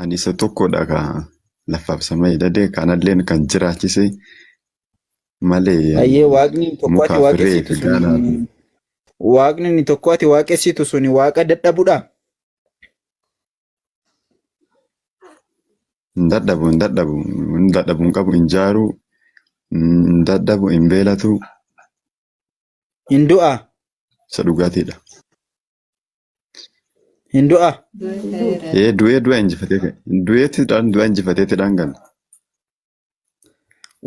Ani isa tokkodha ka lafaaf samii dadee kanalleen kan jiraachise malee Hayyee waaqni tokkotti mukaaf waaqessitu reefi gaalaaf suni waaqni inni tokkotti waaqessitu suni waaqa dadhabudha. hin dadhabu hin qabu hin jaaru hin dadhabu hin beelatu Hin du'a. isa dhugaatiidha. Hin du'a. Du'a injifateetidhaan gala.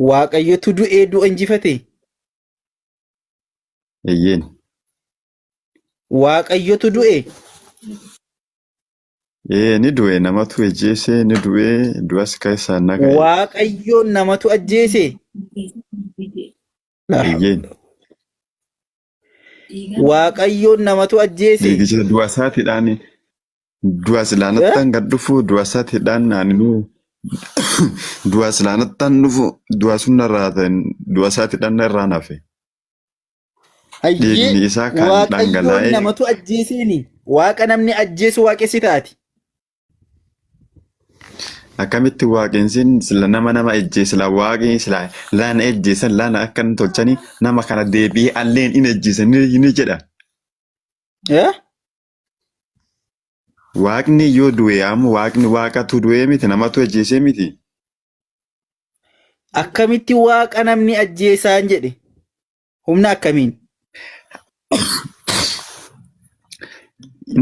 Waaqayyotu du'ee du'a injifate. Eeyyeen. Waaqayyotu du'e. Ni du'e namatu ejjeese ni du'e du'as keessaa naqa'e. Waaqayyoon namatu ajjeese. Eeyyeen. Waaqayyoon namatu ajjeese. Dhiigicha du'a isaatiidhaan du'a silaanattaan gad dhufu du'a isaatiidhaan naannoo du'a silaanattaan dhufu du'a sunnarraa du'a isaatiidhaan irraa nafe. Dhiigni isaa kan Waaqayyoon dhangala'ee namatu ajjeeseeni. Waaqa namni ajjeesu waaqessi taati. akkamitti waaqeensiin sila nama ejjeese la waaqii sila laana ejjeesan laana akka hin tolchanii nama kana deebi'ee alleen in ejjeesan ni jedha. Waaqni yoo du'e ammoo waaqni waaqatu du'e miti namatu ejjeesee miti. Akkamitti waaqa namni ajjeesaan jedhe? Humna akkamiin?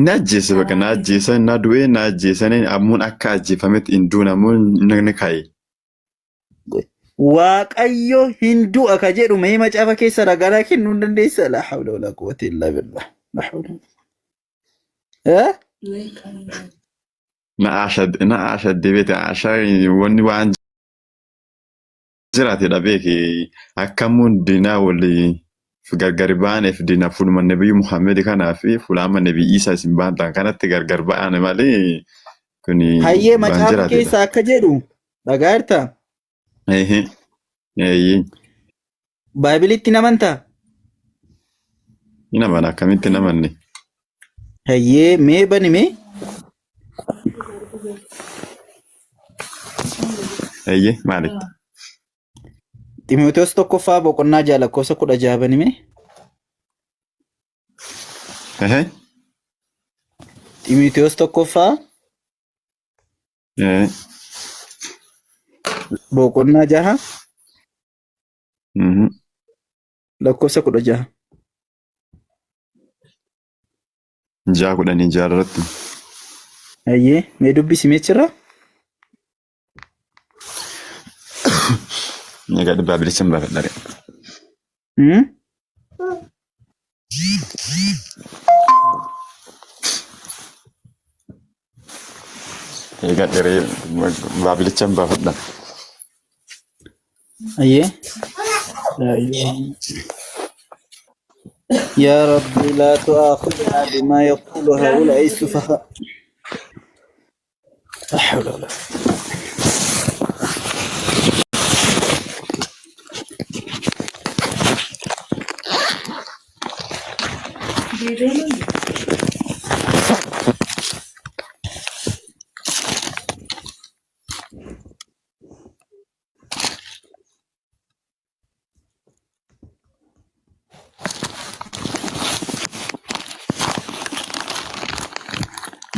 Na ajjeese bakka na ajjeesan na du'e na ajjeesan ammuun akka ajjeefametti hin duunamuun ni ka'e. Waaqayyo hin du'a ka jedhu mee macaafa keessa ragaa kennuu hin dandeessa? La hawla wala quwwata illa billah. La hawla. Na ashadde beete ashaa wanni waan jiraatedha beeki akkamuun diinaa walii gargar ba'aneef diina fuuluma nabii Muhammad kanaa fi fuulama nabii Isaa isin baantaan kanatti gargar ba'an malee kuni Hayyee macaafa keessa akka jedhu dhagaa jirta? Baaybilitti namantaa? Ina mana akkamitti namanne? Hayyee mee bani mee? Hayyee maalitti? Ximootiyoos tokkoffaa boqonnaa 6 lakkoofsa 16 bani mee? Ximootiyoos tokkoffaa boqonnaa 6 lakkoofsa 16. 6:16 irratti. Hayyee mee dubbisi meechirra? Egaa dhibbaa bilisaan baafadha. Egaa dheree baabilichaan baafadha. Hayyee. يا رب لا تؤاخذنا بما يقول هؤلاء السفهاء. لا حول ولا قوة.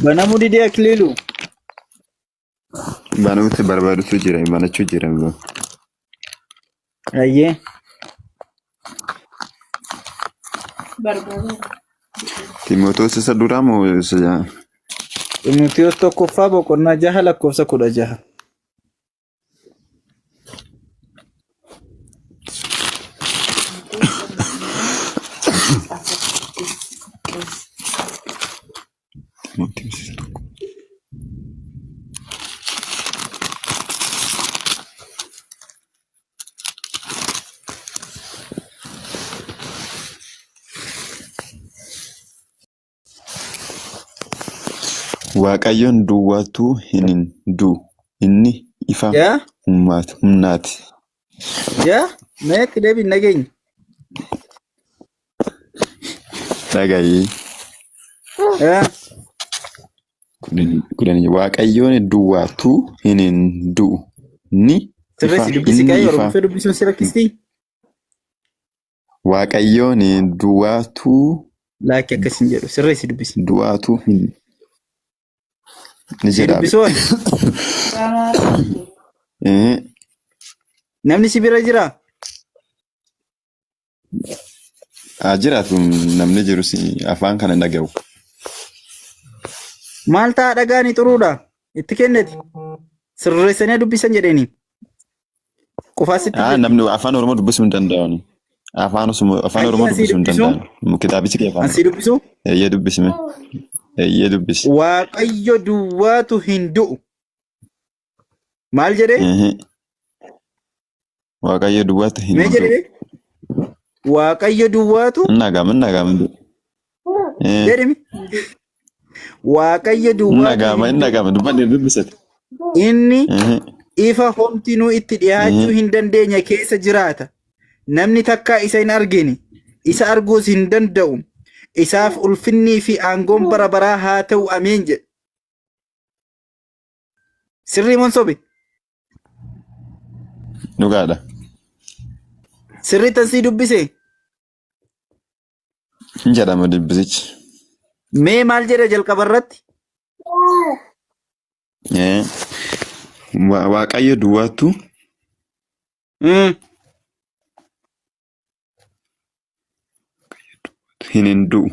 Banamuu didee Akiliiluu. Banamutti barbaadutu jira banachuu jira. Hayyee. Timootiyoos isa duraa moo isa? Ximootiyoos tokkoffaa boqonnaa 6 lakkoofsa 16. Waaqayyoon duwwaatu hin du'u inni ifa humnaati. Mee itti deebiin nageenya. Dhagayi. kudhanii waaqayyoon duwwaatu hin du'u ni Sirreessi ifa dubbisi inni kaayee ifa Oromoo dubbisuun si rakkistii? waaqayyoon duwwaatu Laakki akkasiin jedhu sirreessi dubbisi. du'aatu hin ni Si jedha dubbisoo namni si bira jiraa? jiraatu namni jirus afaan kana dhaga'u. Maal ta'a dhagaani xuruudha? Itti kenneti. Sirreessanii dubbisan jedheeni. Qofaasitti Namni afaan Oromoo dubbisuu hin danda'u. Afaan Oromoo dubbisuu hin danda'u. Kitaabichi keefama. Ansi dubbisuu? Eeyyee dubbisime. Eeyyee dubbisi. Waaqayyo duwwaatu hin du'u. Maal jedhee? Waaqayyo duwwaatu hin Mee du'u. jedhee? Waaqayyo duwwaatu Nagama. jedhimi. Waaqayyo duwwaatu Nagama dubbanni dubbisate. inni ifa homtinuu itti dhiyaachuu hin dandeenye keessa jiraata. Namni takka isa hin argine, isa arguus hin danda'u. Isaaf ulfinnii fi aangoon bara baraa haa ta'u ameen jedhe. Sirrii moo sobe? Dhugaadha. Sirrii tansii dubbise. Hin jedhama dubbisichi. Mee maal jedhe jalqaba irratti? Waaqayyo duwwaatu hin du'u.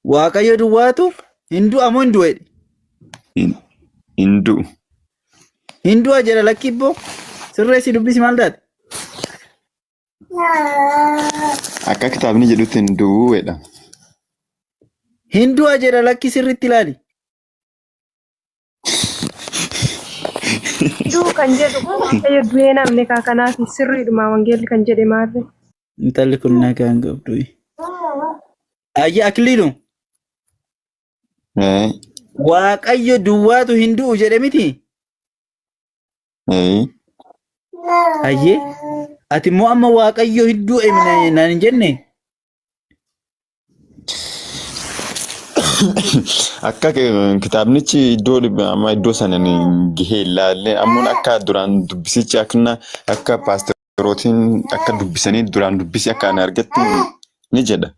Waaqayyo duwwaatu hin du'a moo hin du'e? Hin du'u. Hin du'a jedha lakkibboo. Sirreessi dubbisi maal taate? Akka kitaabni jedhutti hin du'u jedha. Hin du'a jedha lakki sirriitti ilaali. Duu kan jedhu waaqayyo du'ee namni kanaaf sirriidhuma wangeelli kan jedhe maarre. Intalli kun nagaan qabdu. Ayya akiliinu. Waaqayyo duwwaatu hin du'u jedhe miti. Ayyee ati immoo amma waaqayyo hin du'e naan hin jenne. Akka kitaabnichi iddoo sana gahee ilaalle ammoo akka duraan dubbisichi akka paastorootiin akka dubbisanii duraan dubbisi akka ani argetti ni jedha.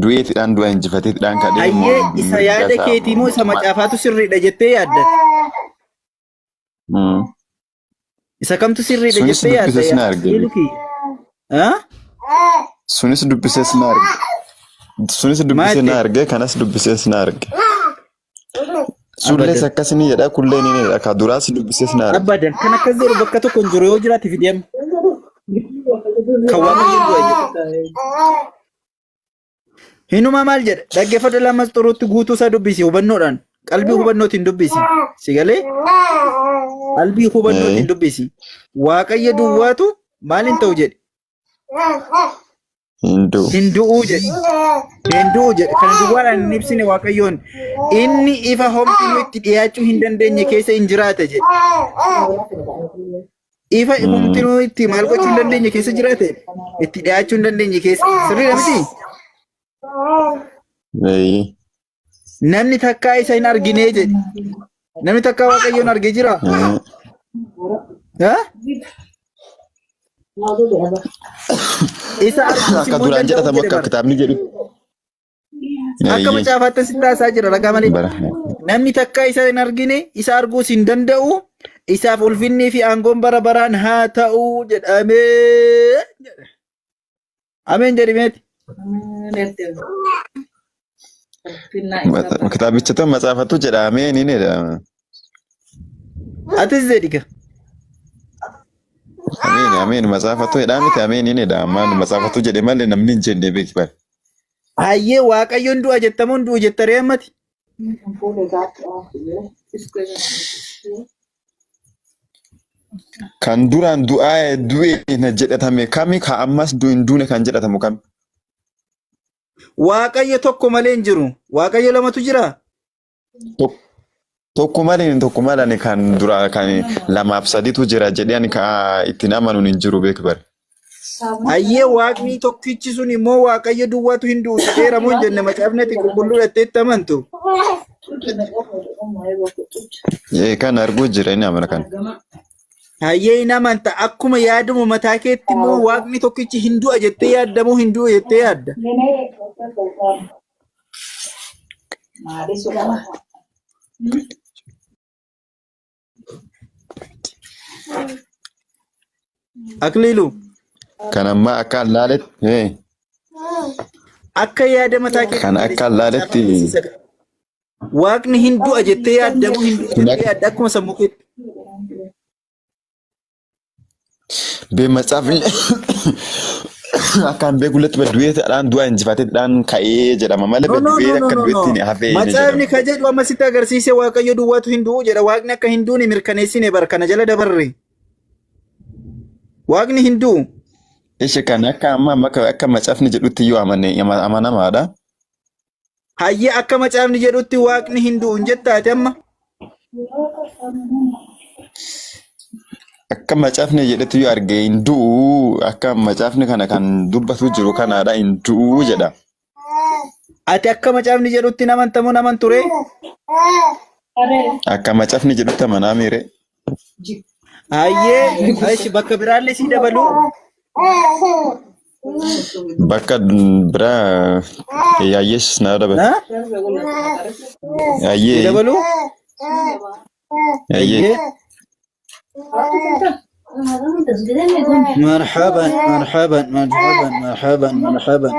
Du'eetidhaan du'a injifateetidhaan kadhee. Ayyee isa yaada keetii moo isa macaafaatu sirriidha jettee yaadda? Isa kamtu sirriidha jettee yaadda? Sunis dubbisees na arge. Sunis dubbisee na arge kanas dubbisees na arge. Sullees akkasini jedha kullee ni jedha ka duraas dubbisees na arge. Abadan kan akkas jedhu bakka tokko hin jiru yoo jiraate fideem. Kan waaqayyo du'a. Hinuma maal jedha dhaggeeffadha lamas xuruutti guutuu isaa dubbisi hubannoodhaan qalbii hubannootiin dubbisi si galee qalbii hubannootiin dubbisi waaqayyo duwwaatu maaliin ta'u jedhe hin du'uu jedhe kana duwwaadhaan hin ibsine waaqayyoon inni ifa homtinuu itti dhiyaachuu hin dandeenye keessa hin jiraata jedhe ifa homtinuu itti maal gochuu hin dandeenye keessa jiraate itti dhiyaachuu hin dandeenye keessa sirriidha miti. Namni takkaa isa hin argine jedhe. Namni takkaa waaqayyoon argee jira. Isa akka duraan jedhatamu akka kitaabni jedhu. Akka macaafaatti si taasaa jira ragaa malee. Namni takkaa isa hin argine isa arguus hin danda'u. Isaaf ulfinnii fi aangoon bara baraan haa ta'u jedhamee. Ameen jedhimeeti. Kitaabicha macaafatu jedhamee ni jedhama. Atis jedhiga. Ameen macaafatu jedhamee ameen ni jedhama. Macaafatu jedhe malee namni hin jenne beekbar. Hayyee waaqayyoon du'a jettamuun du'u jettaree ammati. Kan duraan du'e na jedhatame kami ka ammas du'in duune kan jedhatamu kami. Waaqayyo tokko malee hin jiru. Waaqayyo lamatu jira. Tokko malee kan dura kan lamaaf sadiitu jira jedhanii kan ittiin amanuun hin jiru beekbar. Hayyee waaqni tokkichi sun immoo waaqayyo duwwaatu hin du'u jedheera moo hin jenne macaafni ati qulqulluu dhattee itti amantu. Kan arguu jira inni amana kan. Hayyee namanta akkuma yaadamu mataa keetti immoo waaqni tokkichi hin du'a jettee yaaddamu hin du'a jettee yaadda. Akliilu. Kan amma akka laaletti. Akka yaada mataa keetti. Kan akka laaletti. Waaqni hin du'a jettee yaaddamu hin du'a jettee yaadda akkuma sammuu keetti. Beemacaafni akkaan beekuletti du'eetadhaan du'a injifateedhaan ka'ee jedhama malee du'ee akka du'eetti hafee jedhama. Macaafni ka jedhu amma sitti agarsiise waaqayyo duwwaatu hin du'u jedha. Waaqni akka hin duune mirkaneessine bara kana jala dabarre. Waaqni hin du'u. Ishee kan akka amma akka macaafni jedhutti yoo amanamaadha. Hayyee akka macaafni jedhutti waaqni hin du'u hin jettaate amma. Akka macaafni jedhetti yoo arge hin du'u akka macaafni kana kan dubbatu jiru kanaadha hin du'u jedha. Ati akka macaafni jedhutti namantamu naman ture? Akka macaafni jedhutti amanaa miire. Hayyee ayishi bakka biraallee si dabalu. Bakka biraa yaayyees na dabalu. Yaayyee. Dabalu? Yaayyee. مرحبا مرحبا مرحبا مرحبا مرحبا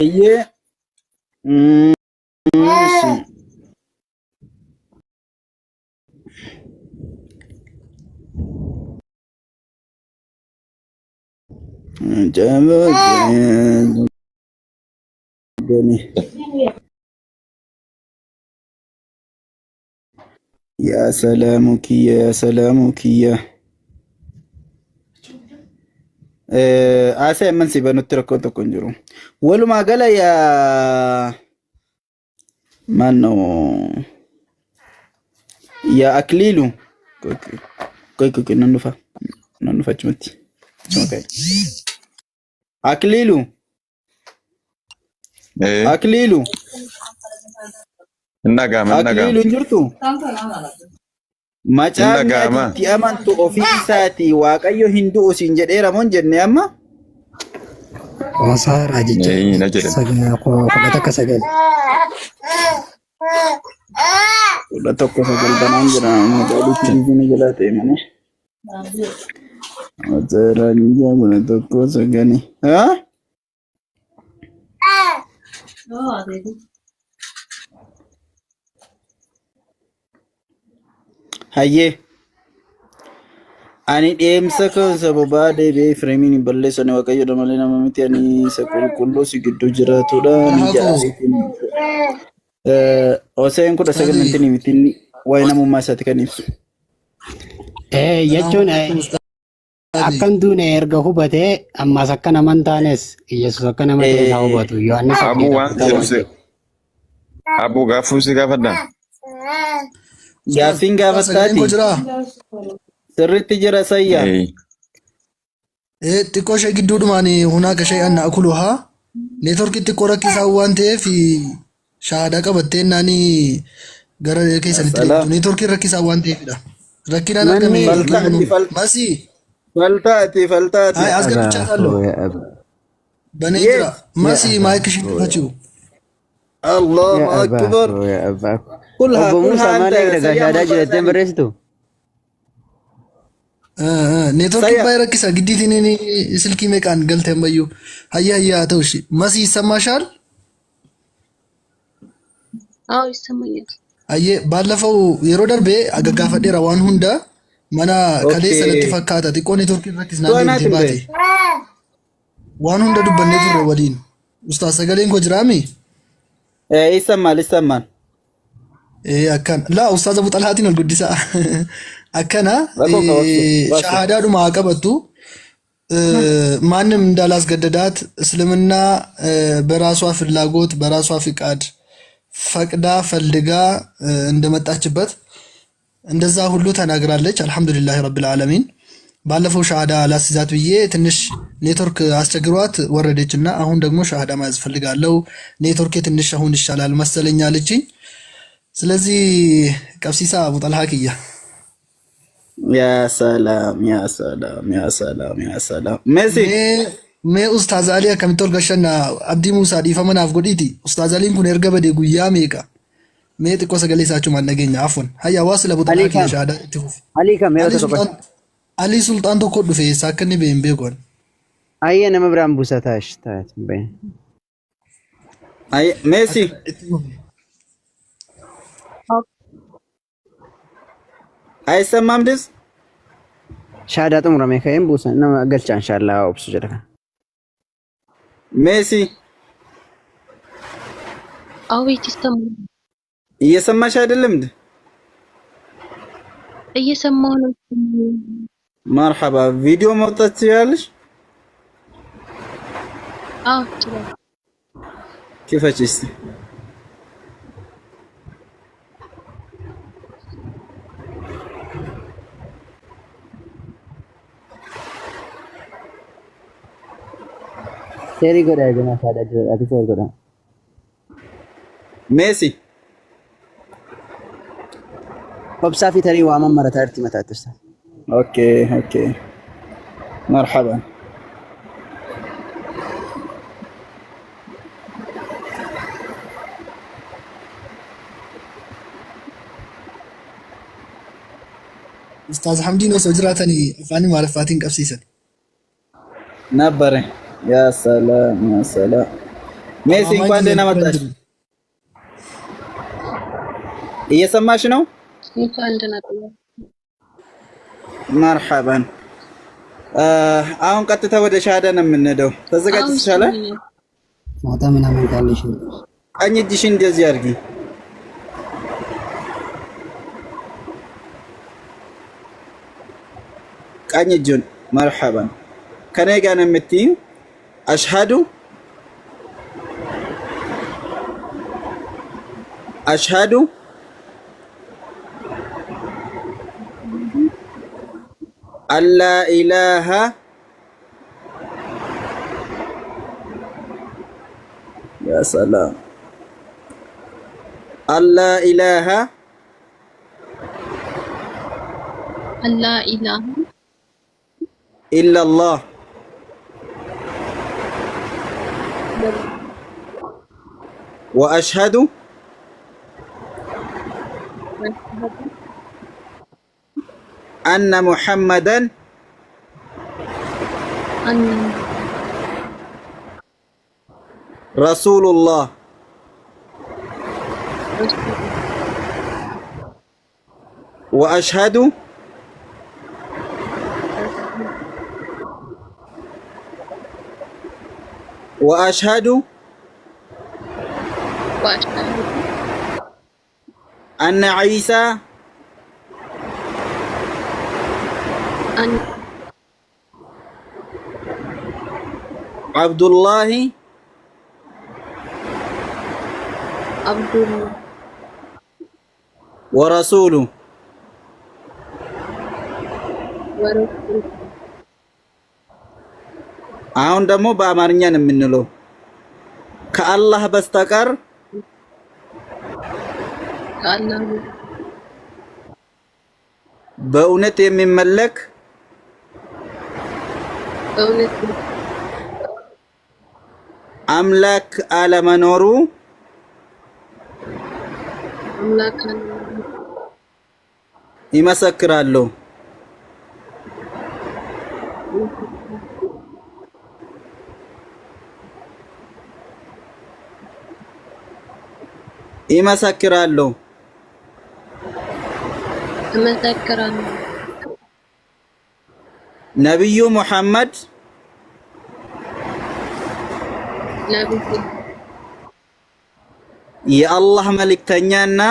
هي ماشي يا سلامك يا سلامك يا آسا من سيبا نتركو تكونجرو ولو ما قال يا مانو يا أكليلو كوي ننفع جمتي أكليلو أكليلو أكليلو انجرتو Macaafni ati amantu ofii isaati waaqayyo hin du'u siin jedheera moo hin jenne amma? Osaaraa jechuudha. Kudha tokko sagal. Kudha tokko sagal banaan jira. Magaalattii Finfinnee jalaa ta'e malee. Osaaraa jira kudha tokko sagali. Hayyee ani deemsa kan sababa deebi'ee fireemiin balleessanii waaqayyo malee nama miti ani isa qulqulluu si gidduu jiraatudha ni jaasitiin Hoseen 19 miti waa'ee namummaa isaati kan ibsu. Jechuun akkan duune erga hubatee ammas akka naman taanes Yesuus akka nama ta'e isaa hubatu Yohaannis Abuu gaafuu si gaafadha. Gaaffiin gaafattaati. Sirriitti jira sayyaa. Xiqqoo ishee gidduudhumaan hunaaka ishee anna akuluhaa neetworkii xiqqoo rakkisaa waan ta'eef shaahadaa qabattee naanii gara keessanitti deemtu neetworkii rakkisaa waan ta'eefidha. Rakkinaan argamee masii. Faltaati. As gabbichaa taallu. Banee jira. Masii maayik ishee dhufachiu. Allahu akbar. Musa mana daga shahada jiraatee barreessitu. Neetworkii baay'ee rakkisa giddiitiin silkii meeqaan galtee ammayyuu hayyaa haa ta'u ishee masii ይሰማሻል? አዎ ይሰማኛል። Ayyee baallafa'u yeroo darbee gaafadheera waan hunda mana kaleessa natti fakkaata xiqqoo neetworkiin rakkisnaa deemtee baate waan hunda dubbannee turre waliin ustaas sagaleen koo jiraami? Issammaan. Akkan laa ustaaz Abu Xalhaatiin ol guddisaa akkana shahaadaadhuma haa qabattu ማንም እንዳላስገደዳት እስልምና በራሷ ፍላጎት በራሷ ፍቃድ ፈቅዳ ፈልጋ እንደመጣችበት እንደዛ ሁሉ ተናግራለች። አልহামዱሊላህ ረብል ዓለሚን ባለፈው ሻሃዳ ላስይዛት ብዬ ትንሽ ኔትወርክ አስቸግሯት ወረደችና አሁን ደግሞ ሻሃዳ መያዝ ፈልጋለሁ ኔትወርክ ትንሽ አሁን ይሻላል መሰለኝ አለችኝ። ስለዚህ ቀብሲሳ አቡ ጠልሃ ክያ ያ ሰላም ያ ሰላም ያ ሰላም ያ ሰላም መሲ mee ustaaz Ali akkamitol gashanna abdii Muusaa dhiifamanaaf godhiiti ustaaz Aliin kun erga badee guyyaa meeqa mee xiqqoo sagalee isaa achumaan nageenya afwan hayya hawaasa labu xalaa kiyya shaadaa itti fufi Ali kam yoo tokko Ali Sultaan tokko dhufe eessaa akka inni been beekon ayya nama biraan buusa taash taat been ay Messi አይሰማም ድምፅ shaadaa xumurame ka'een buusa nama galchaa inshallah obsu jedha ሜሲ አቤት ይሰማል። እየሰማሽ አይደለም እንዴ? እየሰማሁ ነው። መርሐባ ቪዲዮ መውጣት ትችላለሽ? አዎ ትችላለሽ። كيفاش እስቲ Very good idea, Masada. That is very good. Messi. Hopsa fi tari wa mamara tarti mata tasta. Okay, okay. مرحبا. ustaaz Hamdiin osoo jiraatanii afaanii maaliffaatiin qabsiisan ነበረ ያ ሰላም ያ ሰላም ሜሲ እንኳን ደህና መጣሽ እየሰማሽ ነው እንኳን ደህና ቆያችሁ مرحبا አሁን ቀጥታ ወደ ሻሃዳ ነው የምንሄደው ተዘጋጅተሻል ማታ ምናምን ካለሽ ቀኝ እጅሽን እንደዚህ አድርጊ ቀኝ እጁን مرحبا ከኔ ጋር ነው የምትይው أشهد أن لا إله يا سلام أن لا إله إلا الله وأشهد أن محمدا رسول الله وأشهد أن عيسى عبد الله ورسوله አሁን ደግሞ በአማርኛ ነው የምንለው ከአላህ በስተቀር በእውነት የሚመለክ አምላክ አለመኖሩ ይመሰክራሉ ይመሰክራሉ ነብዩ ሙሐመድ የአላህ መልእክተኛና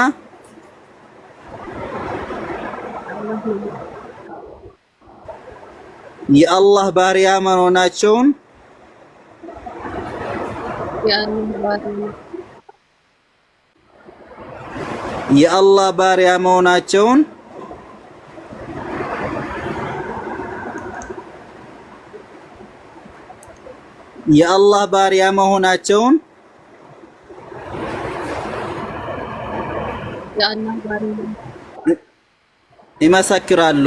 የአላህ ባሪያ መሆናቸውን የአላህ ባሪያ መሆናቸውን የአላህ ባሪያ መሆናቸውን የአላህ ባሪያ ይመሰክራሉ።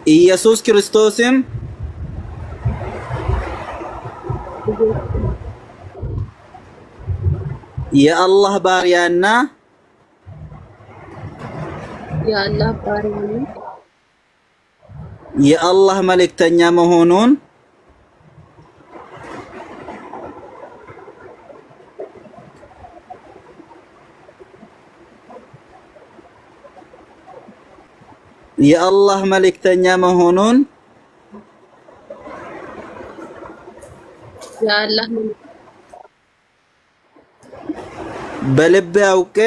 ኢየሱስ ክርስቶስም የአላህ ባሪያና የአላህ ባሪያ የአላህ መልእክተኛ መሆኑን የአላህ መልእክተኛ መሆኑን የአላህ በልቤ አውቄ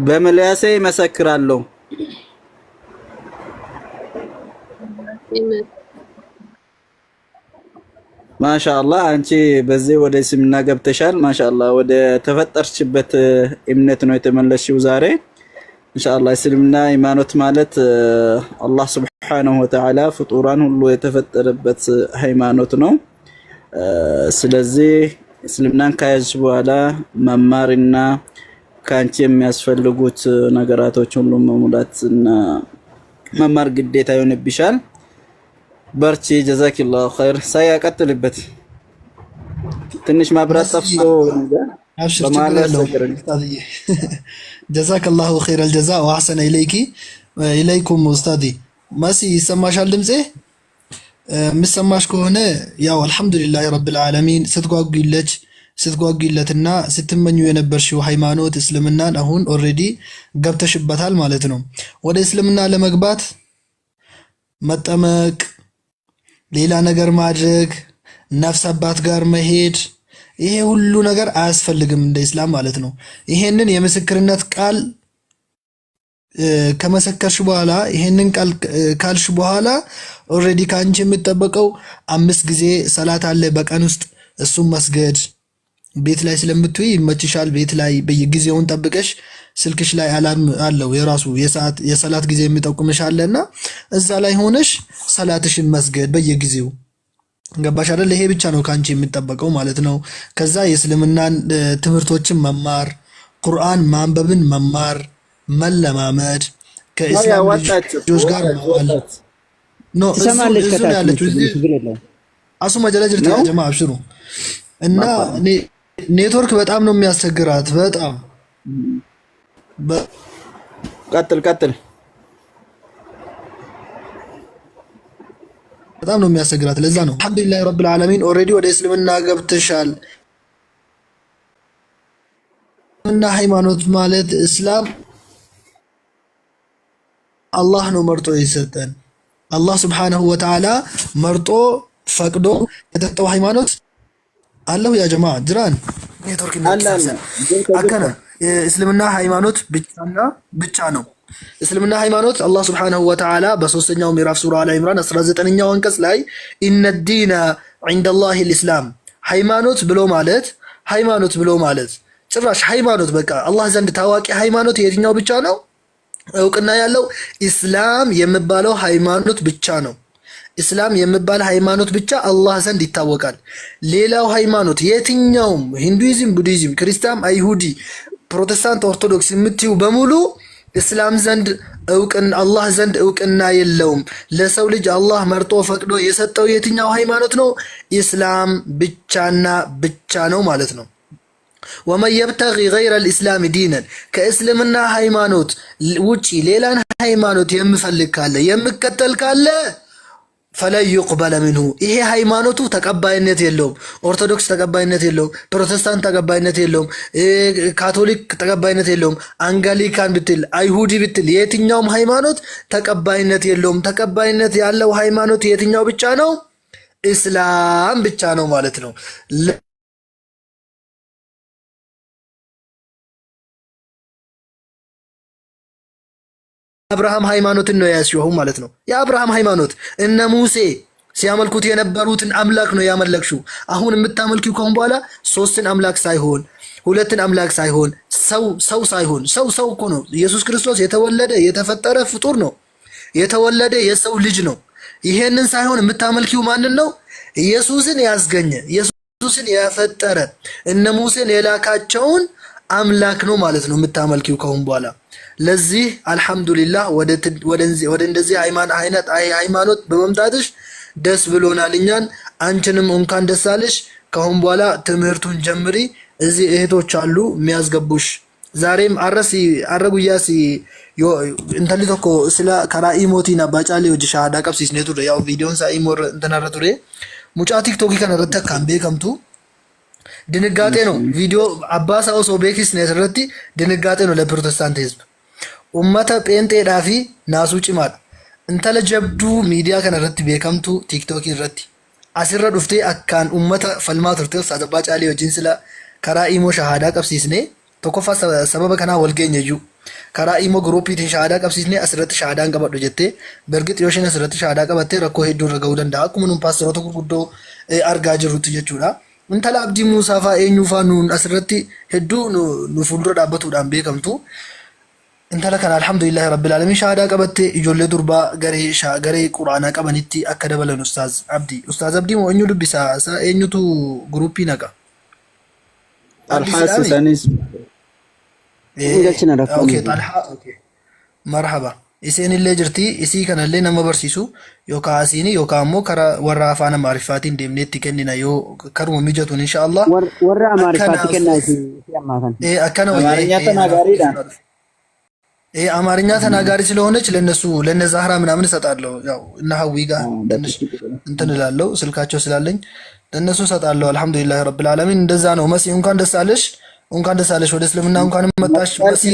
በምላሴ ይመሰክራለሁ። ማሻአላህ አንቺ በዚህ ወደ እስልምና ገብተሻል። ማሻአላህ ወደ ተፈጠርችበት እምነት ነው የተመለስሽው ዛሬ። ኢንሻአላህ እስልምና ሃይማኖት ማለት አላህ ሱብሓነሁ ወተዓላ ፍጡራን ሁሉ የተፈጠረበት ሃይማኖት ነው። ስለዚህ እስልምናን ከያዝሽ በኋላ መማርና ካንቺ የሚያስፈልጉት ነገራቶች ሁሉ መሙላትና መማር ግዴታ ይሆንብሻል። በርቺ። ጀዛኪላሁ ኸይር። ሳያቀጥልበት ትንሽ ማብራት ጠፍቶ አብሽር ኡስታዝዬ። ጀዛከላሁ ኸይረል ጀዛ ወአሕሰነ ኢለይኩም ኡስታዚ። መሲ ይሰማሻል ድምጼ? ምሰማሽ ከሆነ ያው አልሐምዱሊላህ ረብል ዓለሚን ስትጓጉለትና ስትመኙ የነበርሽው ሃይማኖት እስልምናን አሁን ኦልሬዲ ገብተሽበታል ማለት ነው። ወደ እስልምና ለመግባት መጠመቅ፣ ሌላ ነገር ማድረግ፣ ነፍስ አባት ጋር መሄድ፣ ይሄ ሁሉ ነገር አያስፈልግም እንደ እስላም ማለት ነው። ይሄንን የምስክርነት ቃል ከመሰከርሽ በኋላ ይሄንን ቃል ካልሽ በኋላ ኦልሬዲ ካንቺ የሚጠበቀው 5 ጊዜ ሰላት አለ በቀን ውስጥ እሱም መስገድ። ቤት ላይ ስለምትይ ይመችሻል። ቤት ላይ በየጊዜውን ጠብቀሽ ስልክሽ ላይ አላርም አለው የራሱ የሰላት ጊዜ የሚጠቁምሽ አለና እዛ ላይ ሆነሽ ሰላትሽን መስገድ በየጊዜው። ገባሽ አይደል? ይሄ ብቻ ነው ካንቺ የሚጠበቀው ማለት ነው። ከዛ የእስልምናን ትምህርቶችን መማር፣ ቁርአን ማንበብን መማር፣ መለማመድ፣ ከእስላም ልጆች ጋር መዋል ነው። እሱ ያለችው አሱ መጀለጅር ተጀማ አብሽሩ። እና ኔትወርክ በጣም ነው የሚያስቸግራት። ቀጥል በጣም ነው የሚያስቸግራት። ለዛ ነው አልሐምዱሊላህ ረብል ዓለሚን ኦልሬዲ ወደ እስልምና ገብተሻል። እና ሃይማኖት ማለት እስላም አላህ ነው መርጦ የሰጠን። አላህ ሱብሓነሁ ወተዓላ መርጦ ፈቅዶ የሰጠው ሃይማኖት አለው። ያ ጀማዓ ጅራን ኔትወርክ አከና የእስልምና ሃይማኖት ብቻ ነው። እስልምና ሃይማኖት አላህ ሱብሓነሁ ወተዓላ በሶስተኛው ምዕራፍ ሱራ አለ ኢምራን 19ኛው አንቀጽ ላይ ኢነ ዲነ ዒንደላሂ ልእስላም ሃይማኖት ብሎ ማለት ጭራሽ ሃይማኖት በቃ አላህ ዘንድ ታዋቂ ሃይማኖት የትኛው ብቻ ነው? እውቅና ያለው ኢስላም የሚባለው ሃይማኖት ብቻ ነው። ኢስላም የሚባል ሃይማኖት ብቻ አላህ ዘንድ ይታወቃል። ሌላው ሃይማኖት የትኛውም ሂንዱይዝም፣ ቡዲዝም፣ ክርስቲያን፣ አይሁዲ፣ ፕሮቴስታንት፣ ኦርቶዶክስ የምትዩ በሙሉ እስላም ዘንድ አላህ ዘንድ እውቅና የለውም። ለሰው ልጅ አላህ መርጦ ፈቅዶ የሰጠው የትኛው ሃይማኖት ነው? ኢስላም ብቻና ብቻ ነው ማለት ነው። ወመን የብተጊ ገይረል ኢስላም ዲነን ከእስልምና ሃይማኖት ውጪ ሌላን ሃይማኖት የሚፈልግ ካለ የሚከተል ካለ ፈለን ዩቅበለ ሚንሁ ይሄ ሃይማኖቱ ተቀባይነት የለውም። ኦርቶዶክስ ተቀባይነት የለውም። ፕሮቴስታንት ተቀባይነት የለውም። ካቶሊክ ተቀባይነት የለውም። አንጋሊካን ብትል አይሁዲ ብትል የትኛውም ሃይማኖት ተቀባይነት የለውም። ተቀባይነት ያለው ሃይማኖት የትኛው ብቻ ነው? ኢስላም ብቻ ነው ማለት ነው። አብርሃም ሃይማኖትን ነው ያስየው ማለት ነው። የአብርሃም ሃይማኖት እነ ሙሴ ሲያመልኩት የነበሩትን አምላክ ነው ያመለክሽው። አሁን የምታመልኪው ከሆነ በኋላ ሶስትን አምላክ ሳይሆን ሁለትን አምላክ ሳይሆን ሰው ሳይሆን ሰው እኮ ነው። ኢየሱስ ክርስቶስ የተወለደ የተፈጠረ ፍጡር ነው። የተወለደ የሰው ልጅ ነው። ይሄንን ሳይሆን የምታመልኪው ማንን ነው? ኢየሱስን ያስገኘ ኢየሱስን የፈጠረ እነ ሙሴን የላካቸውን አምላክ ነው ማለት ነው የምታመልኪው ከሁን በኋላ። ለዚህ አልহামዱሊላህ ወደ እንደዚህ ሃይማኖት በመምጣትሽ ደስ ብሎናል እኛን። አንቺንም እንኳን ደስ አለሽ። ከሁን በኋላ ትምህርቱን ጀምሪ። እዚህ እህቶች አሉ የሚያስገቡሽ። ዛሬም አረጉያሲ እንተሊ ቶኮ ስለ ከራኢሞቲና ባጫሌ ወጅ ሻሃዳ ቀብሲስኔ ቱሬ ያው ቪዲዮን ሳይሞር እንተናረ ቱሬ ሙጫ ቲክቶክ ከነረተ ካምቤ ከምቱ ድንጋጤ ነው። ቪዲዮ አባሳው ሶ ቤኪስ ነው ተረቲ ድንጋጤ ነው ለፕሮቴስታንት ህዝብ ኡመተ ጴንጤ ዳፊ ናሱ ጭማል እንተለ ጀብዱ ሚዲያ ከነረቲ ቤከምቱ ቲክቶክ ይረቲ አስረ ዱፍቴ አካን ኡመተ ፈልማ ቱርቴ ሳዘባ ጫሌ ወጅን ስለ ከራኢሞ ሻሃዳ ቀብሲስኔ ተኮፋ ሰበበ ከና ወልገኘዩ ከራኢሞ ግሩፕ ሻሃዳ ቀብሲስኔ አስረት ሻሃዳን ቀበዶ ጀቴ በርግጥ ዮሽን አስረት ሻሃዳ ቀበቴ ረኮ ሄዱ ረገው ደንዳ አኩሙን ፓስተሮቱ ጉርጉዶ አርጋ ጅሩት ጀቹዳ እንተላ አብዲ ሙሳፋ ኤኙፋ ኑን አስረቲ ሄዱ ኑ ፉልዶ ዳበቱዳን ቤከምቱ እንተላ ከና አልহামዱሊላህ ረብል ዓለሚን ሻሃዳ ቀበቴ ኢጆሌ ዱርባ ገሬ ቁርአና ቀበኒቲ አከደበለን ኡስታዝ አብዲ ሞኙ ልብሳ ኤኙቱ ግሩፕ ነቃ الحاسسانيس اوكي طلحه اوكي مرحبا اسين اللي جرتي اسي كان اللي نما برسيسو يوكا اسيني يوكا مو كرا ورا فانا معرفاتين ديمنيت كننا يو كرم ميجتون ان شاء الله ورا معرفاتي كنا في اماكن ايه اكنو አማርኛ ተናጋሪ ዳ አማርኛ ተናጋሪ ስለሆነች ለነ ዛህራ ምናምን እሰጣለሁ። ያው እና ሀዊ ጋር እንትን እላለሁ ስልካቸው ስላለኝ ለነሱ እሰጣለሁ። አልহামዱሊላህ ረብል ዓለሚን እንደዛ ነው። መሲ እንኳን ደስ አለሽ ወደ እስልምና እንኳን መጣሽ መሲ